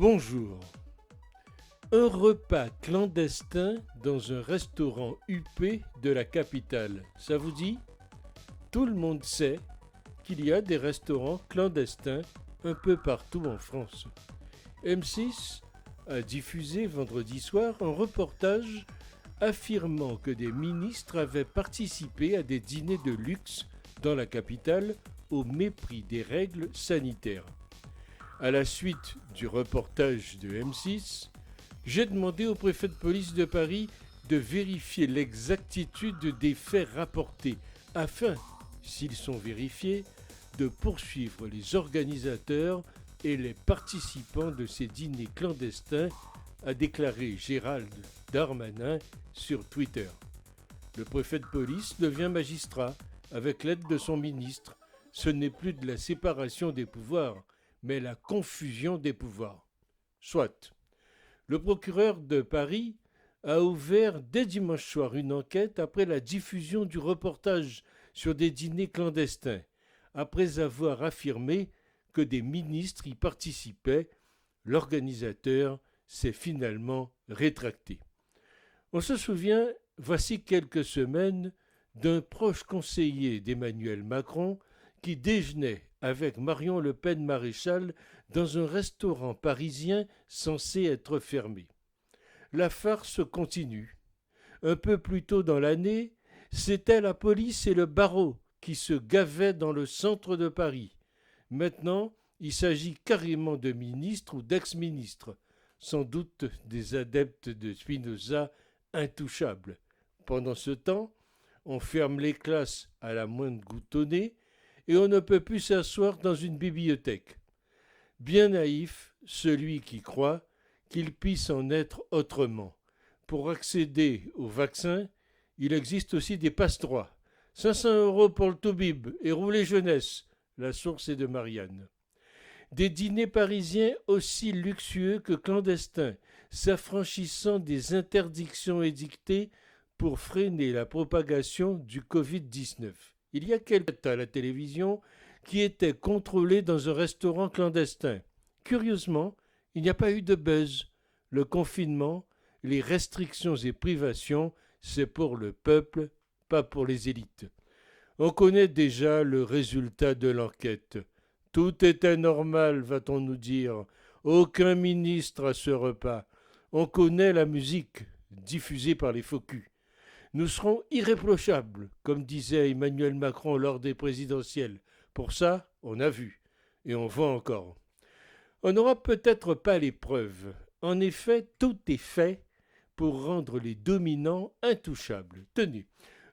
Bonjour. Un repas clandestin dans un restaurant huppé de la capitale, ça vous dit? Tout le monde sait qu'il y a des restaurants clandestins un peu partout en France. M6 a diffusé vendredi soir un reportage affirmant que des ministres avaient participé à des dîners de luxe dans la capitale au mépris des règles sanitaires. À la suite du reportage de M6, j'ai demandé au préfet de police de Paris de vérifier l'exactitude des faits rapportés afin, s'ils sont vérifiés, de poursuivre les organisateurs et les participants de ces dîners clandestins, a déclaré Gérald Darmanin sur Twitter. Le préfet de police devient magistrat avec l'aide de son ministre. Ce n'est plus de la séparation des pouvoirs, mais la confusion des pouvoirs. Soit. Le procureur de Paris a ouvert dès dimanche soir une enquête après la diffusion du reportage sur des dîners clandestins, après avoir affirmé que des ministres y participaient. L'organisateur s'est finalement rétracté. On se souvient, voici quelques semaines, d'un proche conseiller d'Emmanuel Macron qui déjeunait avec Marion Le Pen Maréchal dans un restaurant parisien censé être fermé. La farce continue. Un peu plus tôt dans l'année, c'était la police et le barreau qui se gavaient dans le centre de Paris. Maintenant, il s'agit carrément de ministres ou d'ex-ministres, sans doute des adeptes de Spinoza intouchables. Pendant ce temps, on ferme les classes à la moindre goutte au nez et on ne peut plus s'asseoir dans une bibliothèque. Bien naïf, celui qui croit qu'il puisse en être autrement. Pour accéder au vaccin, il existe aussi des passe-droits. 500 € pour le Toubib et rouler jeunesse. La source est de Marianne. Des dîners parisiens aussi luxueux que clandestins, s'affranchissant des interdictions édictées pour freiner la propagation du Covid-19. Il y a quelques à la télévision qui étaient contrôlés dans un restaurant clandestin. Curieusement, il n'y a pas eu de buzz. Le confinement, les restrictions et privations, c'est pour le peuple, pas pour les élites. On connaît déjà le résultat de l'enquête. Tout était normal, va-t-on nous dire. Aucun ministre à ce repas. On connaît la musique diffusée par les faux culs. Nous serons irréprochables, comme disait Emmanuel Macron lors des présidentielles. Pour ça, on a vu, et on voit encore. On n'aura peut-être pas les preuves. En effet, tout est fait pour rendre les dominants intouchables. Tenez,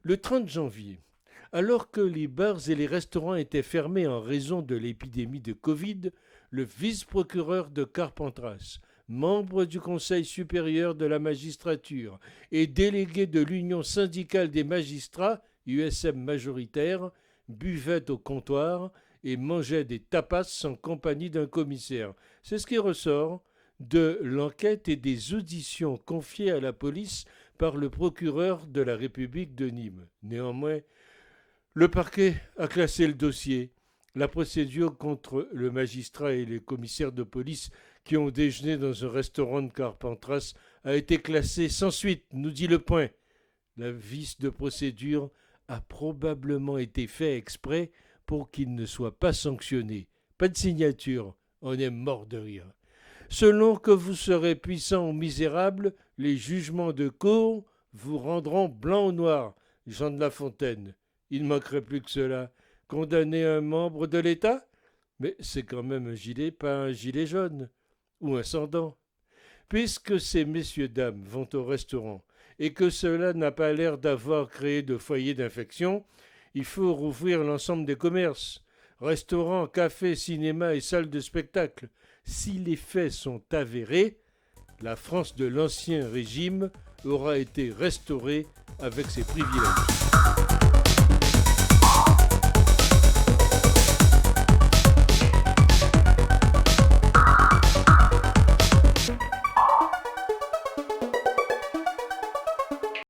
le 30 janvier, alors que les bars et les restaurants étaient fermés en raison de l'épidémie de Covid, le vice-procureur de Carpentras, membre du Conseil supérieur de la magistrature et délégué de l'Union syndicale des magistrats, USM majoritaire, buvait au comptoir et mangeait des tapas en compagnie d'un commissaire. C'est ce qui ressort de l'enquête et des auditions confiées à la police par le procureur de la République de Nîmes. Néanmoins, le parquet a classé le dossier. La procédure contre le magistrat et les commissaires de police qui ont déjeuné dans un restaurant de Carpentras a été classée sans suite, nous dit Le Point. La vice de procédure a probablement été fait exprès pour qu'il ne soit pas sanctionné. Pas de signature, on est mort de rire. Selon que vous serez puissant ou misérable, les jugements de cour vous rendront blanc ou noir. Jean de La Fontaine. Il ne manquerait plus que cela. Condamner un membre de l'État? Mais c'est quand même un gilet, pas un gilet jaune. Ou un sans-dents. Puisque ces messieurs-dames vont au restaurant et que cela n'a pas l'air d'avoir créé de foyer d'infection, il faut rouvrir l'ensemble des commerces. Restaurants, cafés, cinémas et salles de spectacle. Si les faits sont avérés, la France de l'Ancien Régime aura été restaurée avec ses privilèges.